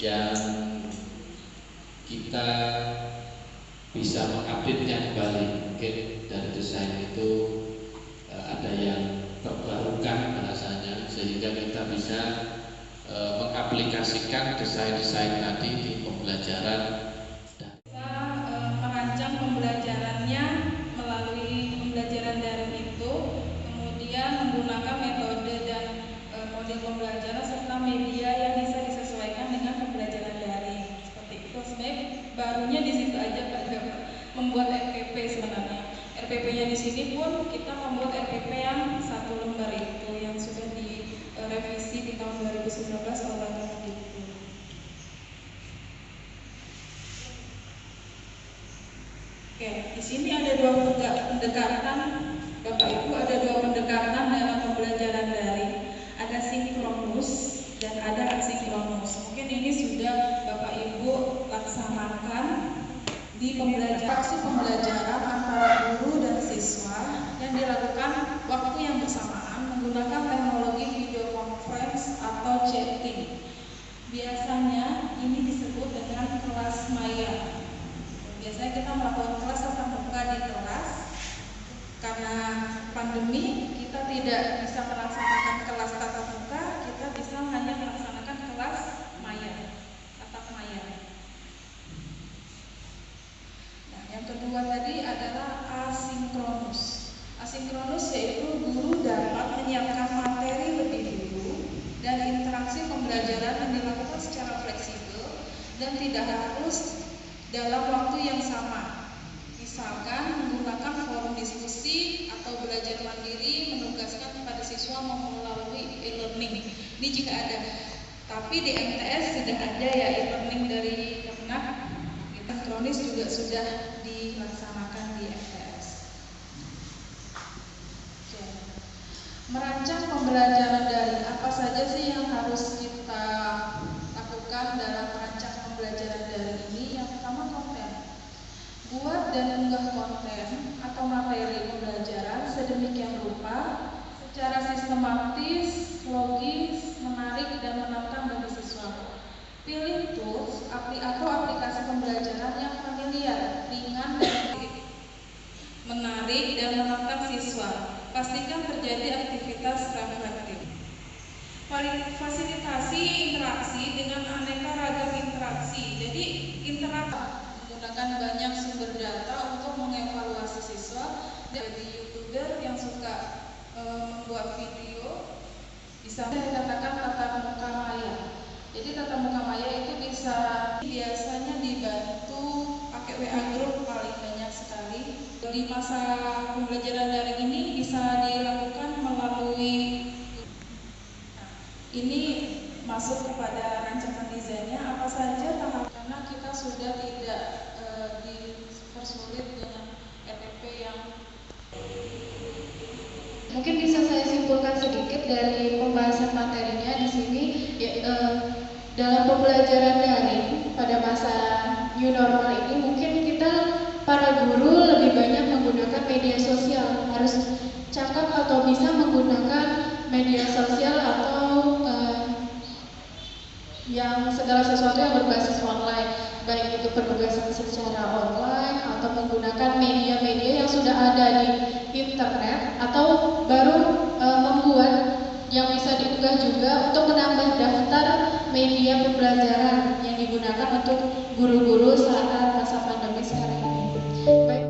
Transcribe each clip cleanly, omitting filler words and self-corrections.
yang kita bisa mengupdate-nya kembali. Mungkin dari desain itu ada yang terbarukan bahasanya, sehingga kita bisa mengaplikasikan desain-desain tadi di pembelajaran. Merancang pembelajarannya melalui pembelajaran daring itu, kemudian menggunakan metode dan model pembelajaran serta media yang bisa disesuaikan dengan pembelajaran daring. Seperti itu. Sebenarnya barunya di situ aja Pak, membuat RPP sebenarnya. RPP-nya di sini pun kita membuat RPP yang 1 lembar itu yang sudah direvisi di tahun 2019 kalau nggak salah gitu. Oke, di sini ada 2 pendekatan, Bapak Ibu, ada 2 pendekatan dalam pembelajaran daring. Ada sinkronus dan ada asinkronus. Mungkin ini sudah Bapak Ibu laksanakan di pembelajaran antara guru dan siswa yang dilakukan waktu yang bersamaan menggunakan teknologi video conference atau chatting. Biasanya ini disebut dengan kelas maya. Biasanya kita melakukan kelas tatap muka di kelas. Karena pandemi kita tidak bisa melaksanakan kelas tatap muka, kita bisa hanya melaksanakan kelas maya, tatap maya. Nah, yang kedua tadi adalah asinkronus. Asinkronus yaitu guru dapat menyiapkan materi lebih dulu dan interaksi pembelajaran yang dilakukan secara fleksibel dan tidak harus dalam waktu yang sama. Misalkan menggunakan forum diskusi atau belajar mandiri menugaskan kepada siswa melalui e-learning. Ini jika ada. Tapi di MTS sudah ada ya e-learning dari Kemenak. Sinkronis juga sudah dilaksanakan di MTS. Merancang pembelajaran daring, apa saja sih yang harus kita lakukan dalam merancang pembelajaran daring ini? Yang pertama, konten. Buat dan unggah konten atau materi pembelajaran sedemikian rupa secara sistematis, logis, menarik dan menantang bagi siswa. Pilih tools atau aplikasi pembelajaran yang familiar, ringan dan menarik dan menantang siswa. Pastikan terjadi aktivitas reflektif. Fasilitasi interaksi dengan aneka ragam interaksi. Jadi menggunakan banyak sumber data untuk mengevaluasi siswa. Jadi YouTuber yang suka membuat video bisa dikatakan tatap muka maya. Jadi tatap muka maya itu biasanya dibantu pakai WA group paling banyak sekali. Di masa pembelajaran daring ini bisa dilakukan melalui ini masuk kepada rancangan desainnya apa saja tahap, karena kita sudah tidak dipersulit dengan RPP yang mungkin bisa saya simpulkan sedikit dari pembahasan materinya di sini. Dalam pembelajaran daring pada masa new normal ini mungkin kita para guru lebih banyak menggunakan media sosial, harus cakap atau bisa menggunakan media sosial atau yang segala sesuatu yang berbasis online, baik itu penugasan secara online atau menggunakan media-media yang sudah ada di internet atau baru membuat yang bisa diunggah juga untuk menambah daftar media pembelajaran yang digunakan untuk guru-guru saat masa pandemi sekarang ini. Baik.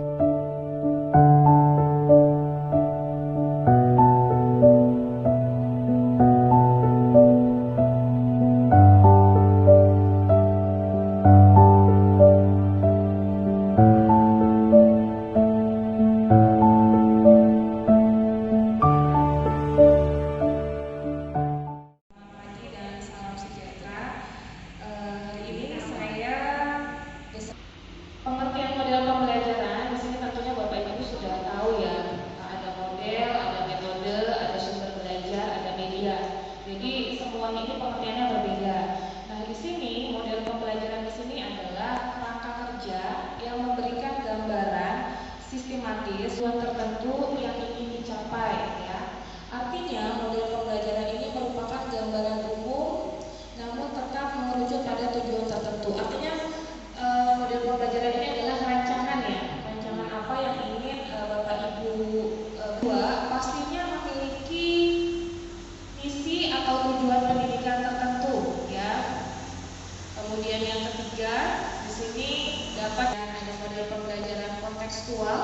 Kemudian yang ketiga, di sini dapat ada model pembelajaran kontekstual,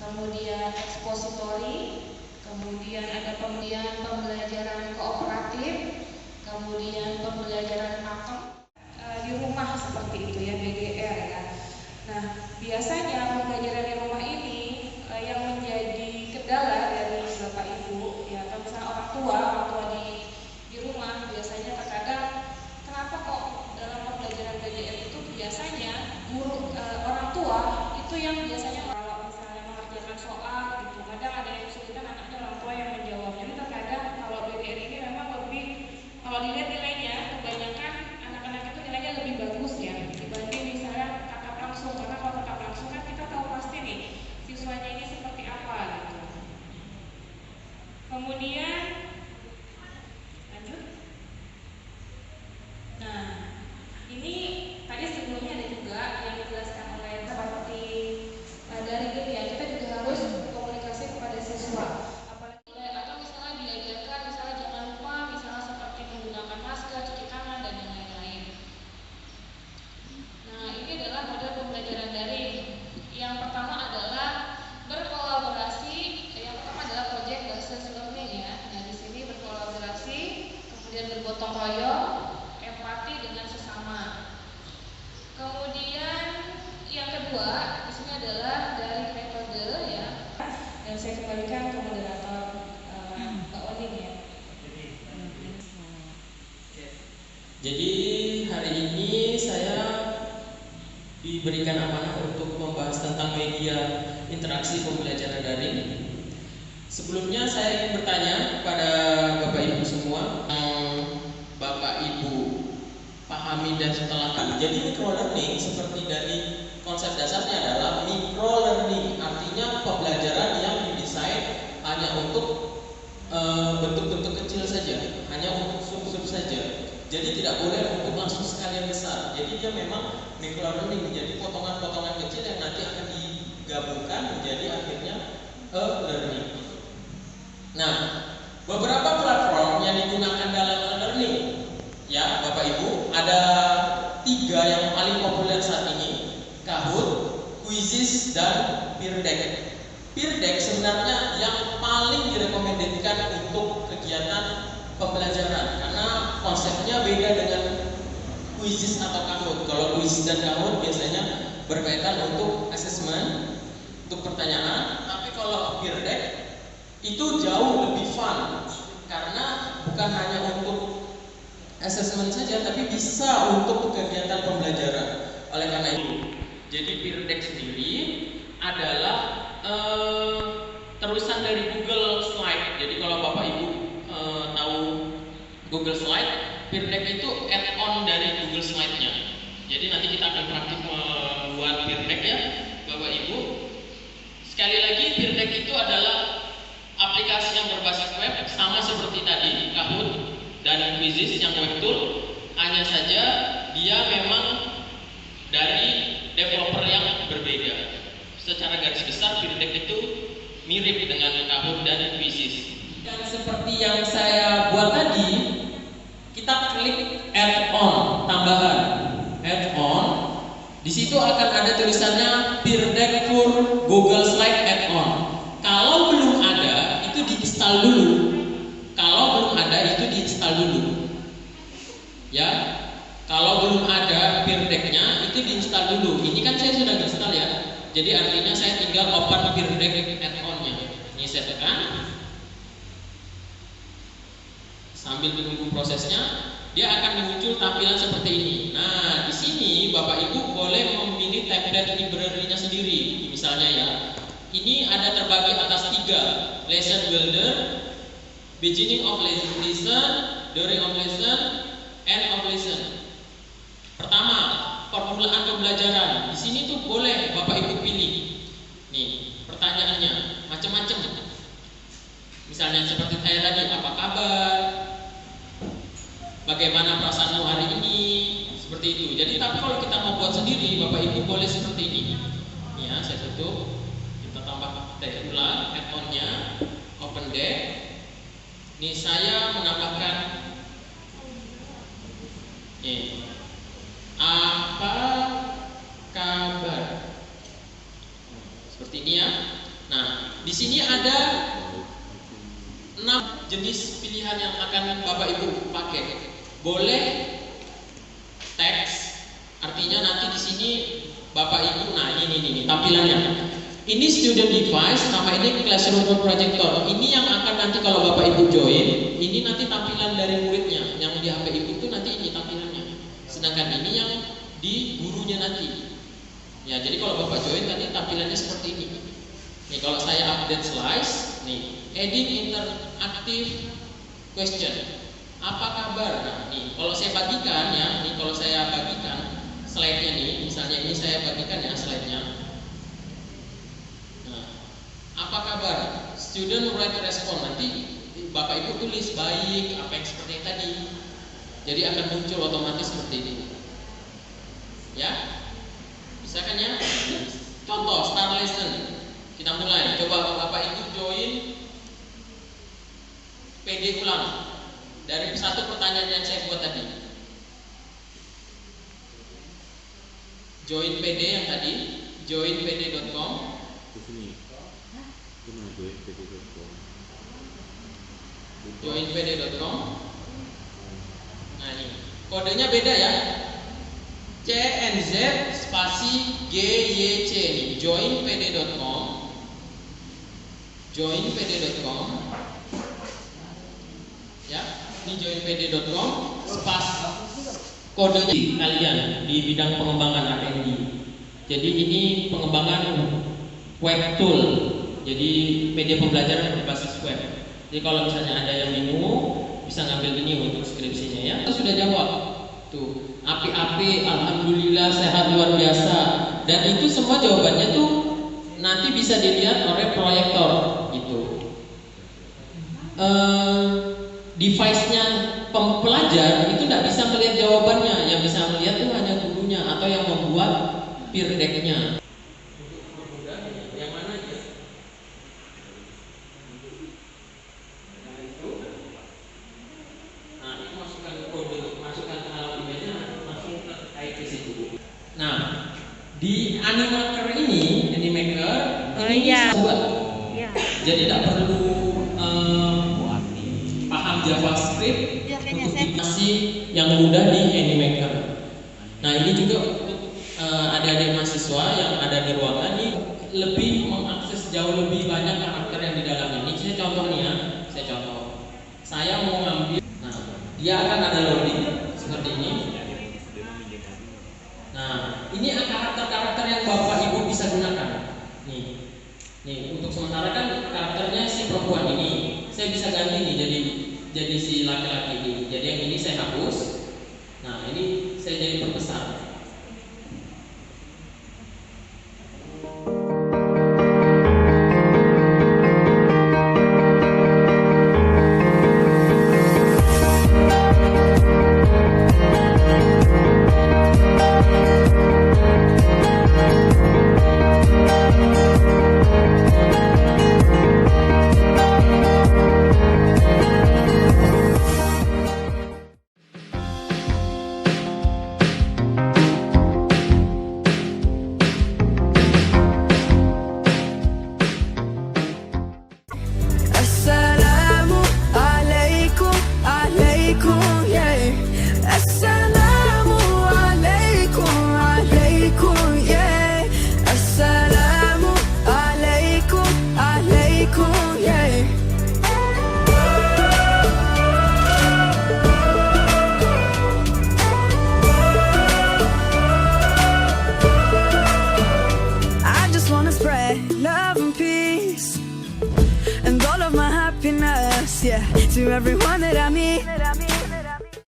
kemudian ekspositori, kemudian ada pembelajaran kooperatif, kemudian pembelajaran pakem di rumah seperti itu ya, BDR ya. Nah, biasanya pembelajaran di rumah ini yang menjadi kendala dari Bapak Ibu ya, atau misalnya orang tua di rumah biasanya terkadang kenapa kok dalam pembelajaran BDR itu biasanya guru orang tua itu yang biasanya kalau misalnya mengerjakan soal gitu, kadang ada yang kesulitan anaknya, orang tua yang menjawab. Jadi terkadang kalau BDR ini memang lebih, kalau dilihat nilainya kebanyakan anak-anak itu nilainya lebih bagus ya dibanding misalnya tatap langsung, karena kalau tatap langsung kan kita tahu pasti nih siswanya ini seperti apa gitu. Kemudian lanjut. Nah, ini tadi sebelumnya ada juga yang dijelaskan oleh seperti dari ini ya, kita juga harus komunikasi kepada siswa. Apalagi atau misalnya diajarkan misalnya jangan lupa misalnya seperti menggunakan masker, cuci tangan dan yang lain-lain. Nah, ini adalah model pembelajaran daring. Yang pertama adalah berkolaborasi. Yang pertama adalah project based learning ya. Nah, di sini berkolaborasi, kemudian bergotong royong, empati dengan sesama. Kemudian yang kedua di sini adalah dari metode ya. Dan saya kembalikan ke moderator Mbak Oning ya. Jadi hari ini saya diberikan amanah untuk membahas tentang media interaksi pembelajaran daring. Sebelumnya saya ingin bertanya kepada Bapak Ibu semua, Bapak Ibu pahami dan setelah kami. Jadi micro learning seperti dari konsep dasarnya adalah micro learning, artinya pembelajaran yang didesain hanya untuk bentuk-bentuk kecil saja, hanya untuk sub-sub saja. Jadi tidak boleh untuk langsung skala besar. Jadi dia memang micro learning menjadi potongan-potongan kecil yang nanti akan digabungkan menjadi akhirnya learning. Nah, beberapa platform yang digunakan dalam learning, ya Bapak Ibu, ada 3 yang paling populer saat ini: Kahoot, Quizizz, dan Peer Deck. Peer Deck sebenarnya yang paling direkomendasikan untuk kegiatan pembelajaran karena konsepnya beda dengan Quizizz atau Kahoot. Kalau Quizizz dan Kahoot biasanya berkaitan untuk assessment, untuk pertanyaan, tapi kalau Peer Deck itu jauh lebih fun karena bukan hanya untuk assessment saja, tapi bisa untuk kegiatan pembelajaran. Oleh karena itu, jadi Peer Deck sendiri adalah terusan dari Google Slide. Jadi kalau Bapak Ibu tahu Google Slide, Peer Deck itu add-on dari Google Slide-nya. Jadi nanti kita akan praktik membuat Peer Deck ya, Bapak Ibu. Sekali lagi, Peer Deck itu adalah aplikasi yang berbasis web, sama seperti tadi Kahoot dan Quizizz yang web tool, hanya saja dia memang dari developer yang berbeda. Secara garis besar Peer Deck itu mirip dengan Kahoot dan Quizizz. Dan seperti yang saya buat tadi, kita klik add-on, tambahan add-on. Di situ akan ada tulisannya Peer Deck for Google Slide add-on. Kalau belum ada, itu diinstal dulu. Kalau belum ada, itu diinstal dulu. Ya, kalau belum ada Peer Deck-nya, itu diinstal dulu. Ini kan saya sudah install ya. Jadi artinya saya tinggal open Peer Deck add-on-nya. Ini saya tekan. Sambil menunggu prosesnya, dia akan muncul tampilan seperti ini. Nah, di sini Bapak Ibu boleh memilih template library-nya sendiri. Misalnya ya, ini ada terbagi atas 3: lesson builder, beginning of lesson, during of lesson, end of lesson. Pertama, permulaan pembelajaran. Di sini tuh boleh Bapak Ibu pilih. Nih, pertanyaannya macam-macam. Misalnya seperti saya tadi, apa kabar? Bagaimana perasaanmu hari ini? Seperti itu. Jadi tapi kalau kita mau buat sendiri, Bapak Ibu boleh seperti ini. Ya, saya tutup. Kita tambah tag ulang add-on-nya, open deck. Ini saya menambahkan sini ada 6 jenis pilihan yang akan Bapak Ibu pakai. Boleh teks, artinya nanti di sini Bapak Ibu, nah ini tampilannya. Ini student device, nama ini classroom projector. Ini yang akan nanti kalau Bapak Ibu join, ini nanti tampilan dari muridnya. Yang di HP Ibu itu nanti ini tampilannya. Sedangkan ini yang di gurunya nanti. Ya, jadi kalau Bapak join tadi tampilannya seperti ini. Nih kalau saya update slides, nih adding interactive question. Apa kabar? Nah, nih kalau saya bagikan ya, nih kalau saya bagikan slide-nya nih, misalnya ini saya bagikan ya slide-nya. Apa kabar? Student write respond, nanti Bapak Ibu tulis baik, apa yang seperti yang tadi. Jadi akan muncul otomatis seperti ini. Ya, bisa kan ya? Contoh start lesson. Kita mulai. Coba Bapak Ibu join PD ulang dari satu pertanyaan yang saya buat tadi. Join PD yang tadi, joinpd.com. joinpd.com. Nah ini kodenya beda ya, CNZ spasi GYC ini joinpd.com, joinpd.com ya, ini joinpd.com spasi kodenya kalian di bidang pengembangan R&D. Jadi ini pengembangan web tool. Jadi media pembelajaran berbasis web. Jadi kalau misalnya ada yang bingung, bisa ngambil ini untuk skripsinya ya. Kita sudah jawab. Tuh, API, alhamdulillah sehat luar biasa. Dan itu semua jawabannya tuh nanti bisa dilihat oleh proyektor gitu. Device-nya pembelajar itu tidak bisa melihat jawabannya. Yang bisa melihat tuh hanya gurunya atau yang membuat peer deck-nya. Di Animaker ini, jadi tidak perlu paham JavaScript untuk aplikasi yang mudah di Animaker. Nah ini juga adik-adik mahasiswa yang ada di ruangan ini lebih mengakses jauh lebih banyak karakter yang di dalamnya. Ini saya contoh nih ya, saya mau ngambil, nah dia akan ada loading seperti ini. Nah, ini karakter-karakter yang Bapak Ibu bisa gunakan. Nih untuk sementara kan karakternya si perempuan ini, saya bisa ganti nih jadi si laki-laki ini. Jadi yang ini saya hapus. Nah, ini saya jadi perbesar. To everyone that